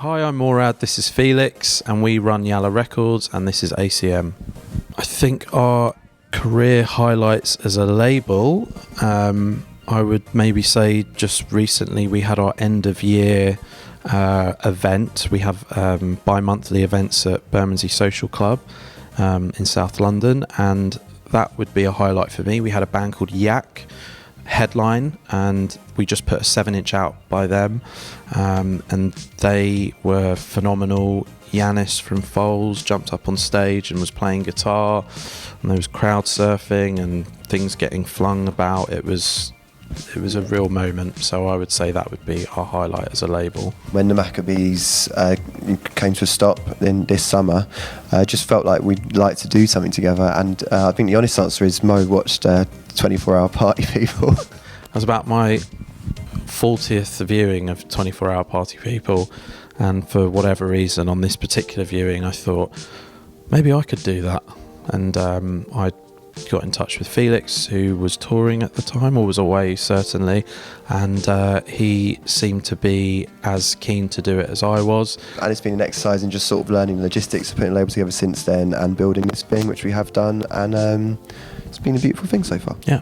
Hi, I'm Morad, this is Felix, and we run YALA Records, and this is ACM. I think our career highlights as a label, I would maybe say just recently we had our end of year event. We have bi-monthly events at Bermondsey Social Club in South London, and that would be a highlight for me. We had a band called Yak headline, and we just put a 7-inch out by them, and they were phenomenal. Yanis from Foals jumped up on stage and was playing guitar, and there was crowd surfing and things getting flung about. It was a real moment, so I would say that would be our highlight as a label. When the Maccabees came to a stop in this summer, I just felt like we'd like to do something together, and I think the honest answer is Mo watched 24-Hour Party People. That was about my 40th viewing of 24-Hour Party People, and for whatever reason on this particular viewing I thought maybe I could do that, and I got in touch with Felix, who was touring at the time, or was away certainly, and he seemed to be as keen to do it as I was. And it's been an exercise in just sort of learning the logistics of putting a label together since then and building this thing, which we have done, and it's been a beautiful thing so far. Yeah.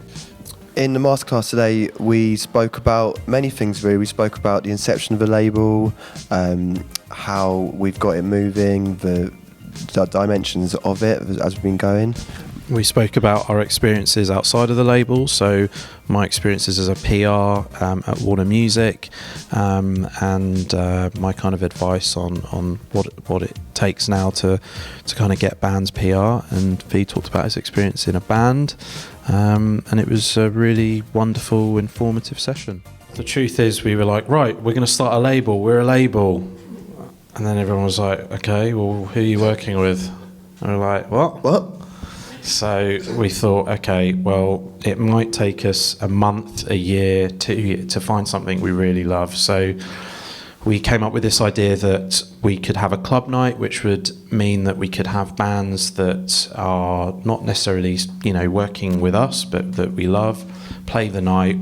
In the Masterclass today, we spoke about many things really. We spoke about the inception of the label, how we've got it moving, the dimensions of it as we've been going. We spoke about our experiences outside of the label, so my experiences as a PR at Warner Music, and my kind of advice on what it takes now to kind of get bands PR, and V talked about his experience in a band, and it was a really wonderful, informative session. The truth is, we were like, right, we're going to start a label, we're a label, and then everyone was like, okay, well, who are you working with? And we were like, what? So we thought, okay, well, it might take us a month, a year to find something we really love. So we came up with this idea that we could have a club night, which would mean that we could have bands that are not necessarily, working with us, but that we love, play the night.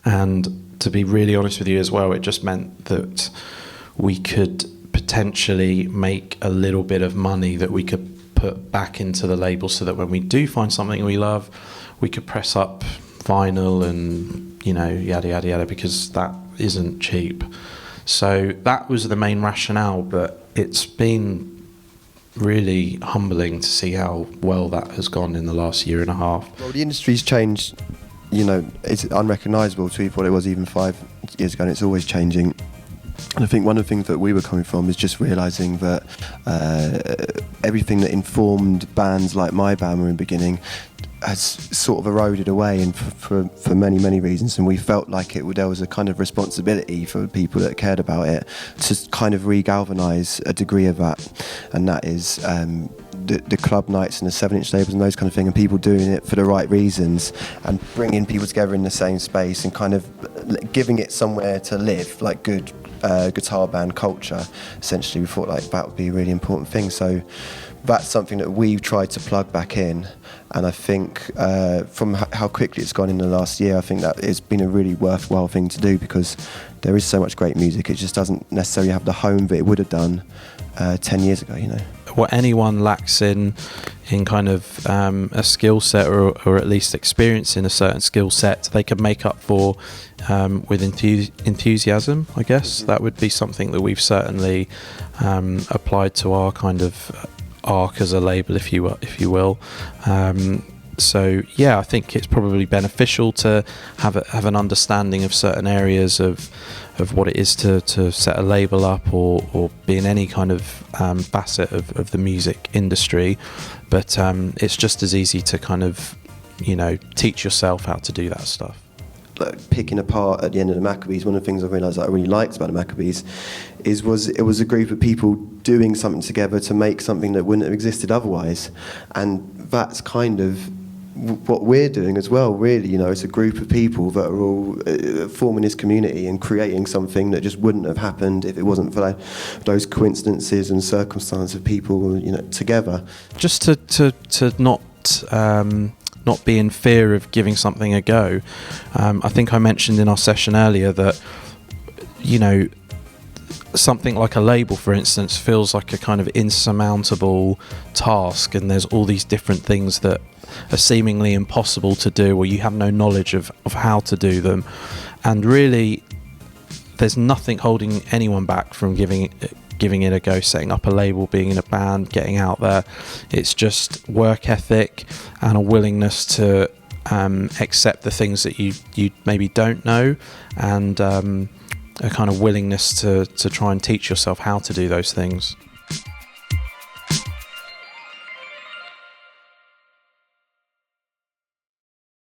And to be really honest with you as well, it just meant that we could potentially make a little bit of money that we could put back into the label, so that when we do find something we love, we could press up vinyl and yada yada yada, because that isn't cheap. So that was the main rationale, but it's been really humbling to see how well that has gone in the last year and a half. Well, the industry's changed, it's unrecognisable to what it was even 5 years ago, and it's always changing. And I think one of the things that we were coming from is just realising that everything that informed bands like my band were in the beginning has sort of eroded away, and for many, many reasons. And we felt like there was a kind of responsibility for people that cared about it to kind of re-galvanise a degree of that. And that is the club nights and the 7-inch labels and those kind of thing, and people doing it for the right reasons and bringing people together in the same space and kind of giving it somewhere to live, like good guitar band culture. Essentially, we thought like that would be a really important thing. So that's something that we've tried to plug back in, and I think from how quickly it's gone in the last year, I think that it's been a really worthwhile thing to do, because there is so much great music. It just doesn't necessarily have the home that it would have done 10 years ago, What anyone lacks in kind of a skill set, or at least experience in a certain skill set, they can make up for with enthusiasm, I guess. That would be something that we've certainly applied to our kind of arc as a label, if you will. So yeah, I think it's probably beneficial to have an understanding of certain areas of what it is to set a label up, or be in any kind of facet of the music industry. But it's just as easy to kind of teach yourself how to do that stuff. Like picking apart at the end of the Maccabees, one of the things I realised that I really liked about the Maccabees was it was a group of people doing something together to make something that wouldn't have existed otherwise, and that's kind of what we're doing as well, really. It's a group of people that are all forming this community and creating something that just wouldn't have happened if it wasn't for those coincidences and circumstances of people together. Just to not be in fear of giving something a go. I think I mentioned in our session earlier that something like a label, for instance, feels like a kind of insurmountable task, and there's all these different things that are seemingly impossible to do, or you have no knowledge of how to do them. And really, there's nothing holding anyone back from giving it a go, setting up a label, being in a band, getting out there. It's just work ethic and a willingness to accept the things that you maybe don't know, and a kind of willingness to try and teach yourself how to do those things.